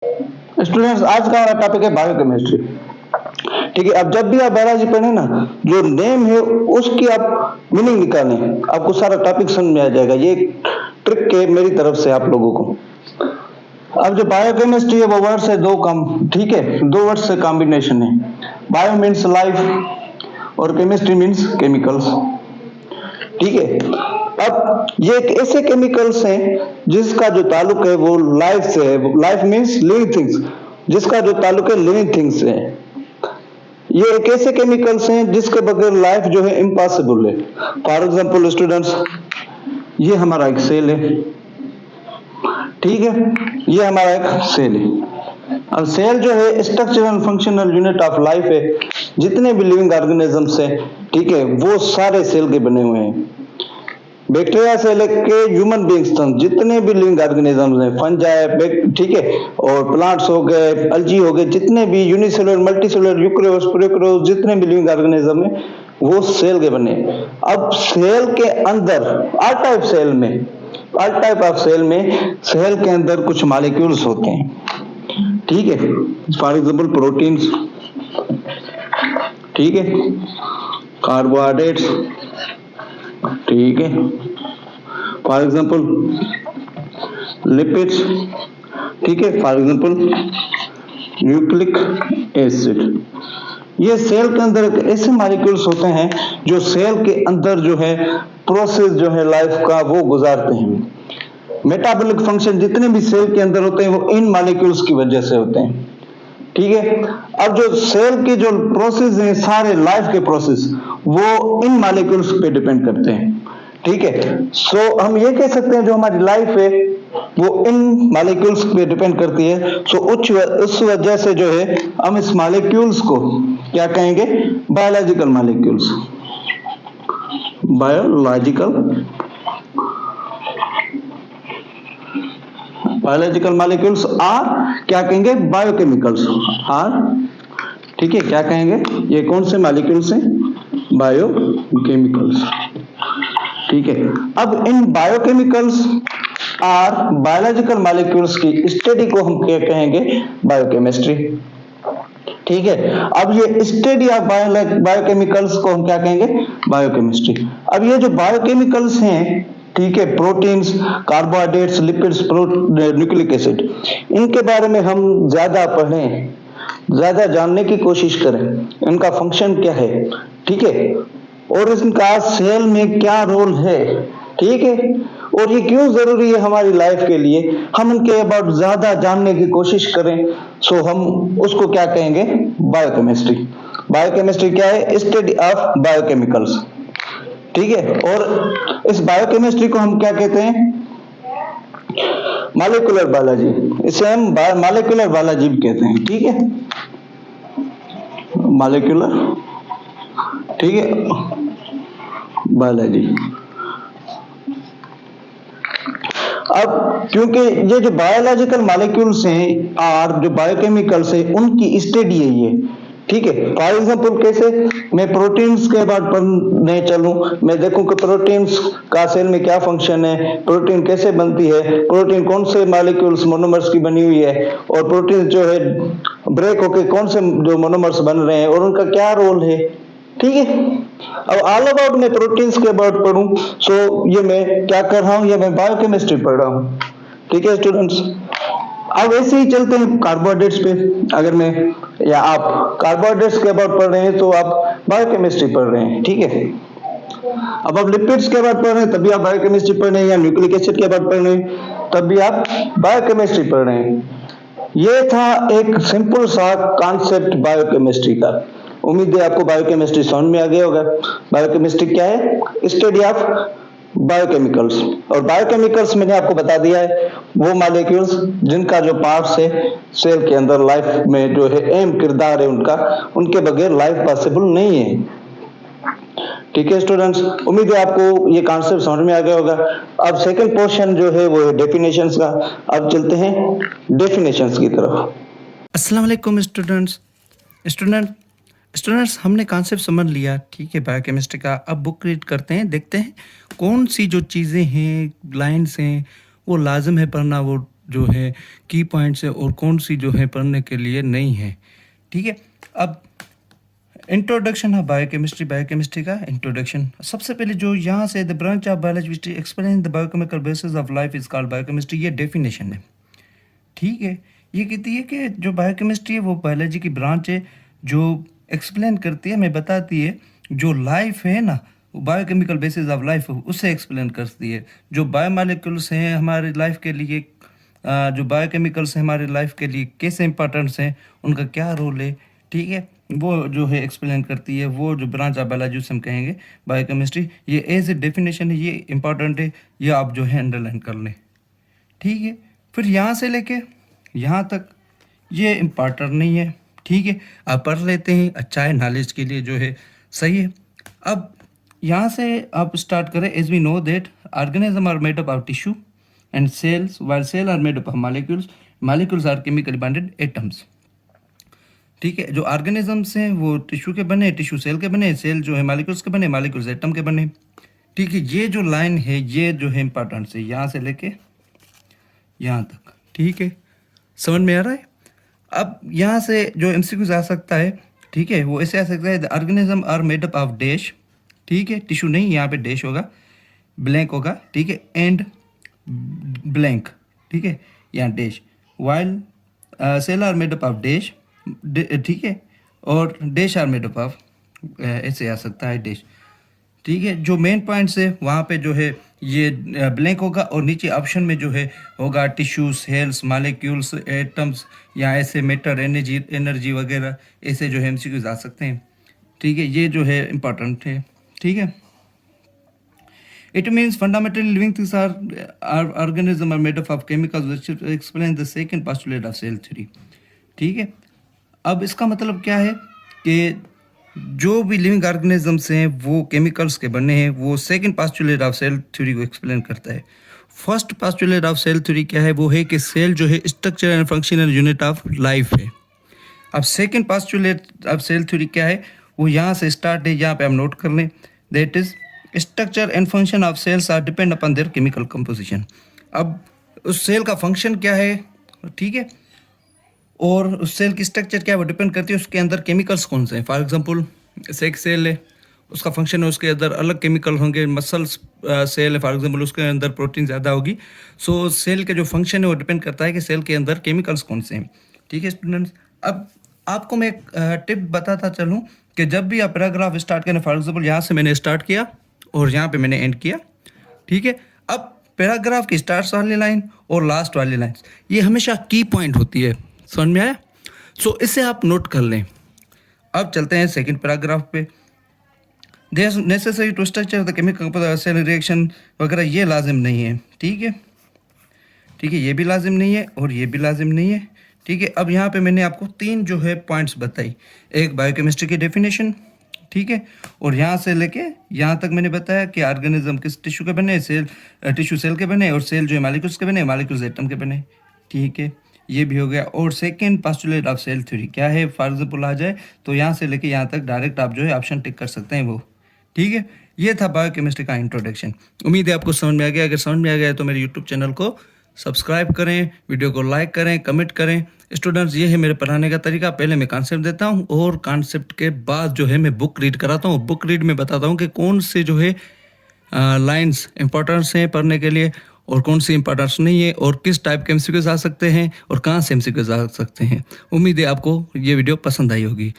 Students, आज का हमारा टॉपिक है बायोकेमिस्ट्री। ठीक है, अब जब भी आप बायोलॉजी पढ़े ना, जो नेम है उसकी आप मीनिंग निकालें, आपको सारा टॉपिक समझ में आ जाएगा। ये ट्रिक है मेरी तरफ से आप लोगों को। अब जो बायोकेमिस्ट्री है वो वर्ड्स है दो कम, ठीक है, दो वर्ड्स से कॉम्बिनेशन है। बायो मीन्स लाइफ और केमिस्ट्री मीन्स केमिकल्स। ठीक है, अब ये एक ऐसे केमिकल्स हैं जिसका जो ताल्लुक है वो लाइफ से है। लाइफ मीन्स लिविंग थिंग्स, जिसका जो ताल्लुक है लिविंग थिंग्स से है। ये एक ऐसे केमिकल्स हैं जिसके बगैर लाइफ जो है इम्पॉसिबल है। फॉर एग्जाम्पल स्टूडेंट्स, ये हमारा एक सेल है, ठीक है, ये हमारा एक सेल है। अब सेल जो है structural functional unit of life है। जितने भी लिविंग ऑर्गेनिजम्स हैं, ठीक है, वो सारे सेल के बने हुए हैं। बैक्टीरिया से लेके ह्यूमन बींग्स तक जितने भी लिविंग ऑर्गेनिजम्स हैं, फंजाई, ठीक है, और प्लांट्स हो गए, अल्जी हो गए, जितने भी यूनिसेलुलर, मल्टीसेलुलर, यूकेरियोट्स, प्रोकैरियोट्स, जितने भी लिविंग ऑर्गेनिज्म है वो सेल के बने। अब सेल के अंदर ऑल टाइप सेल में, ऑल टाइप ऑफ सेल में, सेल के अंदर कुछ मॉलिक्यूल्स होते हैं, ठीक है, फॉर एग्जाम्पल प्रोटीन्स, ठीक है, कार्बोहाइड्रेट्स, ठीक है, फॉर एग्जाम्पल लिपिड्स, ठीक है, फॉर एग्जाम्पल न्यूक्लिक एसिड। ये सेल के अंदर ऐसे मॉलिक्यूल्स होते हैं जो सेल के अंदर जो है प्रोसेस जो है लाइफ का वो गुजारते हैं। मेटाबॉलिक फंक्शन जितने भी सेल के अंदर होते हैं वो इन मॉलिक्यूल्स की वजह से होते हैं, ठीक है। अब जो सेल के जो प्रोसेस हैं, सारे लाइफ के प्रोसेस, वो इन मॉलिक्यूल्स पे डिपेंड करते हैं, ठीक है। सो हम ये कह सकते हैं जो हमारी लाइफ है वो इन मॉलिक्यूल्स पे डिपेंड करती है। सो उस वजह से जो है हम इस मॉलिक्यूल्स को क्या कहेंगे, biological molecules, biological molecules are क्या कहेंगे, बायोकेमिकल्स आर, ठीक है, क्या कहेंगे, ये कौन से मॉलिक्यूल्स हैं, बायोकेमिकल्स, ठीक है। अब इन बायोकेमिकल्स आर बायोलॉजिकल मॉलिक्यूल्स की स्टडी को हम क्या कहेंगे, बायोकेमिस्ट्री, ठीक है। अब ये स्टडी ऑफ बायोकेमिकल्स को हम क्या कहेंगे, बायोकेमिस्ट्री। अब ये जो बायोकेमिकल्स हैं, ठीक है, proteins, carbohydrates, lipids, nucleic acid, इनके बारे में हम ज्यादा पढ़ें, ज्यादा जानने की कोशिश करें, इनका फंक्शन क्या है, ठीक है, और इनका सेल में क्या रोल है, ठीक है, और ये क्यों जरूरी है हमारी लाइफ के लिए, हम इनके अबाउट ज्यादा जानने की कोशिश करें। सो हम उसको क्या कहेंगे, बायोकेमिस्ट्री। बायोकेमिस्ट्री क्या है, स्टडी ऑफ बायोकेमिकल्स, ठीक है। और इस बायोकेमिस्ट्री को हम क्या कहते हैं, मॉलिक्यूलर बायोलॉजी, इसे हम मॉलिक्यूलर बायोलॉजी भी कहते हैं, ठीक है, मॉलिक्यूलर, ठीक है, बायोलॉजी। अब क्योंकि ये जो बायोलॉजिकल मॉलिक्यूल्स हैं और जो बायोकेमिकल्स हैं उनकी स्टडी है ये, ठीक है। फॉर एग्जाम्पल कैसे, मैं प्रोटीन्स के बाद पढ़ने चलूं, मैं देखूं कि प्रोटीन्स का सेल में क्या फंक्शन है, प्रोटीन कैसे बनती है, प्रोटीन कौन से मॉलिक्यूल्स मोनोमर्स की बनी हुई है, और प्रोटीन जो है ब्रेक होके कौन से जो मोनोमर्स बन रहे हैं और उनका क्या रोल है, ठीक है। अब ऑल अबाउट मैं प्रोटीन्स के अबाउट पढ़ूं, सो ये मैं क्या कर रहा हूं, ये मैं बायोकेमिस्ट्री पढ़ रहा हूं, ठीक है स्टूडेंट्स। अब ऐसे ही चलते हैं कार्बोहाइड्रेट्स पे। अगर मैं या आप कार्बोहाइड्रेट्स के अबाउट पढ़ रहे हैं तो आप बायोकेमिस्ट्री पढ़ रहे हैं, ठीक है। अब आप लिपिड्स के अबाउट पढ़ रहे हैं तब भी आप बायोकेमिस्ट्री पढ़ रहे हैं, या न्यूक्लिक एसिड के अबाउट पढ़ रहे हैं तब भी आप बायोकेमिस्ट्री पढ़ रहे हैं। ये था एक सिंपल सा कॉन्सेप्ट बायोकेमिस्ट्री का। उम्मीद है आपको बायोकेमिस्ट्री समझ में आ गया होगा। बायोकेमिस्ट्री क्या है, स्टडी ऑफ बायोकेमिकल्स। और बायोकेमिकल्स मैंने आपको बता दिया है वो मॉलिक्यूल्स जिनका जो पार्ट्स है सेल के अंदर लाइफ में जो है अहम किरदार है उनका, उनके बगैर लाइफ पॉसिबल नहीं है, ठीक है स्टूडेंट्स। उम्मीद है आपको ये कॉन्सेप्ट समझ में आ गया होगा। अब सेकंड पोर्शन जो है वो है डेफिनेशंस का। अब चलते हैं डेफिनेशंस की तरफ। अस्सलाम वालेकुम स्टूडेंट्स हमने कॉन्सेप्ट समझ लिया, ठीक है, बायोकेमिस्ट्री का। अब बुक रीड करते हैं, देखते हैं कौन सी जो चीज़ें हैं, लाइन्स हैं, वो लाजिम है पढ़ना, वो जो है की पॉइंट्स है और कौन सी जो है पढ़ने के लिए नहीं है। ठीक है, अब इंट्रोडक्शन है बायोकेमिस्ट्री का इंट्रोडक्शन। सबसे पहले जो यहाँ से the branch of biology which explain the biochemical basis of life is called biochemistry, ये डेफिनेशन है। ठीक है, ये कहती है कि जो बायोकेमिस्ट्री है वो बायोलॉजी की ब्रांच है जो एक्सप्लेन करती है, हमें बताती है जो लाइफ है ना, बायोकेमिकल बेसिस ऑफ लाइफ उससे एक्सप्लेन करती है। जो बायोमोलिक्यूल्स हैं हमारी लाइफ के लिए, जो बायोकेमिकल्स हैं हमारी लाइफ के लिए कैसे इंपॉर्टेंट्स हैं, उनका क्या रोल है, ठीक है, वो जो है एक्सप्लेन करती है। वो जो ब्रांच ऑफ बायोलॉजी उसे हम कहेंगे बायोकेमिस्ट्री। ये एज ए डेफिनेशन है, ये इंपॉर्टेंट है, ये आप जो है अंडरलाइन कर लें। ठीक है, फिर यहाँ से लेके यहाँ तक ये इम्पॉर्टेंट नहीं है। ठीक है, आप पढ़ लेते हैं, अच्छा है, नॉलेज के लिए जो है सही है। अब यहाँ से आप स्टार्ट करें। As we know that organism are made up of tissue and cells, while cell are made up of molecules, molecules are chemically bonded atoms. ठीक है, जो ऑर्गेनिजम्स हैं वो टिश्यू के बने, टिश्यू सेल के बने, सेल जो है मॉलिक्यूल्स के बने, मॉलिक्यूल्स एटम के बने। ठीक है, ये जो लाइन है ये जो है इंपॉर्टेंट है, यहाँ से लेके यहाँ तक। ठीक है, समझ में आ रहा है। अब यहाँ से जो एमसीक्यूज आ सकता है, ठीक है, वो ऐसे आ सकता है the organism are made up of dash. ठीक है, टिश्यू नहीं, यहाँ पे डैश होगा, ब्लैंक होगा। ठीक है, एंड ब्लैंक। ठीक है, यहाँ dash, while cell are made up of dash. ठीक है, और dash are made up of, ऐसे आ सकता है डैश। ठीक है, जो मेन पॉइंट्स है वहाँ पे जो है ये ब्लैंक होगा और नीचे ऑप्शन में जो है होगा टिश्यू, सेल्स, मॉलिक्यूल्स, एटम्स, या ऐसे मैटर, एनर्जी वगैरह, ऐसे जो है एमसीक्यूज आ सकते हैं। ठीक है, ये जो है इम्पोर्टेंट है। ठीक है, it means fundamentally living things are organism are made up of chemicals which explain the second postulate of cell theory. ठीक है, अब इसका मतलब क्या है कि जो भी लिविंग ऑर्गेनिजम्स हैं वो केमिकल्स के बने हैं, वो second postulate of cell theory को एक्सप्लेन करता है। First postulate of cell theory क्या है, वो है कि सेल जो है structure and functional unit of life है। अब second postulate of cell theory क्या है, वो यहाँ से स्टार्ट है, यहाँ पे हम नोट कर लें, that is structure and function of cells are depend upon their chemical composition. अब उस सेल का फंक्शन क्या है, ठीक है, और उस सेल की स्ट्रक्चर क्या है वो डिपेंड करती है उसके अंदर केमिकल्स कौन से हैं। फॉर एग्जांपल एक सेल है, उसका फंक्शन है, उसके अंदर अलग केमिकल होंगे। मसल्स सेल है फॉर एग्जांपल, उसके अंदर प्रोटीन ज़्यादा होगी। सो सेल के जो फंक्शन है वो डिपेंड करता है कि सेल के अंदर केमिकल्स कौन से हैं। ठीक है स्टूडेंट्स, अब आपको मैं एक टिप बताता चलूँ कि जब भी आप पैराग्राफ स्टार्ट करें, फॉर एग्जाम्पल यहाँ से मैंने स्टार्ट किया और यहाँ पर मैंने एंड किया। ठीक है, अब पैराग्राफ की स्टार्ट वाली लाइन और लास्ट वाली लाइन ये हमेशा की पॉइंट होती है, समझ में आया। सो इसे आप नोट कर लें। अब चलते हैं सेकंड पैराग्राफ पे। There necessary to structure the chemical cell reaction वगैरह ये लाजिम नहीं है। ठीक है, ठीक है, ये भी लाजिम नहीं है और ये भी लाजिम नहीं है। ठीक है, अब यहाँ पे मैंने आपको तीन जो है पॉइंट्स बताई, एक बायोकेमिस्ट्री की डेफिनेशन, ठीक है, और यहाँ से लेके यहाँ तक मैंने बताया कि ऑर्गेनिज्म किस टिश्यू के बने, सेल टिश्यू सेल के बने, और सेल जो है मॉलिक्यूल्स के बने, मॉलिक्यूल्स एटम के बने। ठीक है, ये भी हो गया। और second postulate of cell theory क्या है, फॉर एग्जाम्पल आ जाए तो यहाँ से लेके यहाँ तक डायरेक्ट आप जो है ऑप्शन टिक कर सकते हैं वो। ठीक है, ये था बायोकेमिस्ट्री का इंट्रोडक्शन। उम्मीद है आपको समझ में आ गया। अगर समझ में आ गया तो मेरे यूट्यूब चैनल को सब्सक्राइब करें, वीडियो को लाइक करें, कमेंट करें। स्टूडेंट्स, ये है मेरे पढ़ाने का तरीका। पहले मैं कॉन्सेप्ट देता हूँ और कॉन्सेप्ट के बाद जो है मैं बुक रीड कराता हूँ। बुक रीड में बताता हूँ कि कौन से जो है लाइन्स इंपॉर्टेंट्स हैं पढ़ने के लिए और कौन सी इंपॉर्टेंस नहीं है, और किस टाइप के एमसीक्यूज आ सकते हैं और कहाँ से एमसीक्यूज आ सकते हैं। उम्मीद है आपको ये वीडियो पसंद आई होगी।